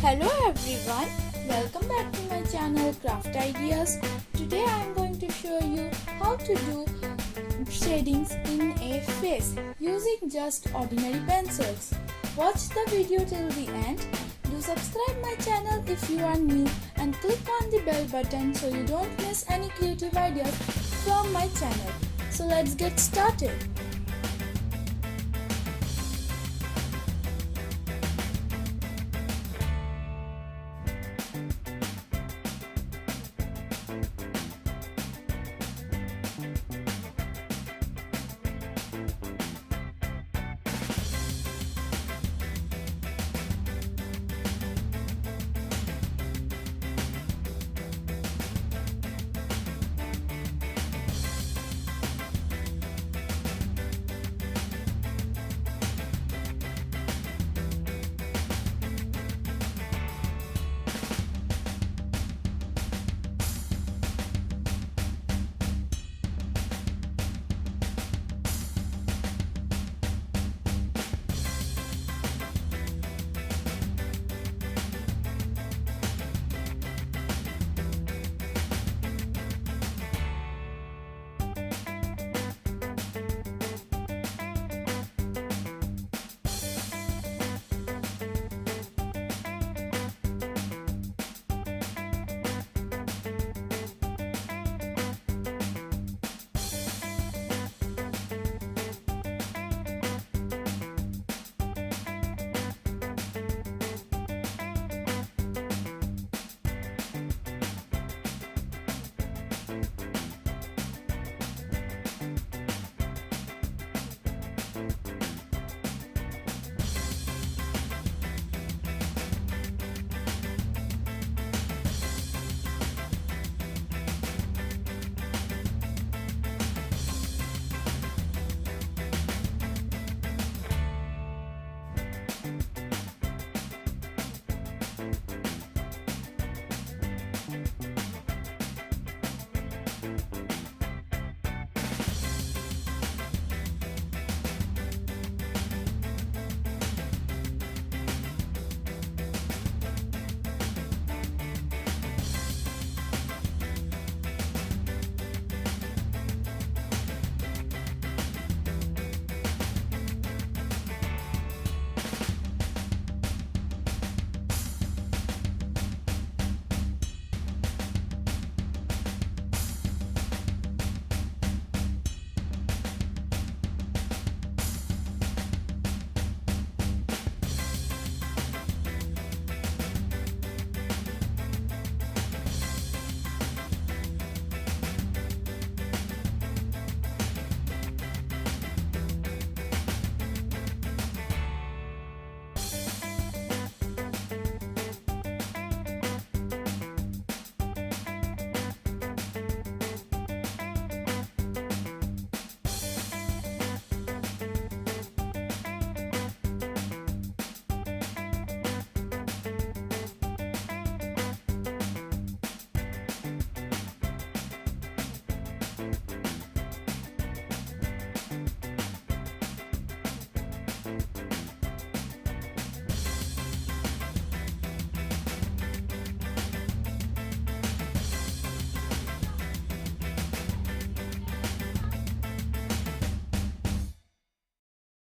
Hello everyone, welcome back to my channel Craft Ideas. Today I am going to show you how to do shadings in a face using just ordinary pencils. Watch the video till the end. Do subscribe my channel if you are new and click on the bell button so you don't miss any creative ideas from my channel. So let's get started.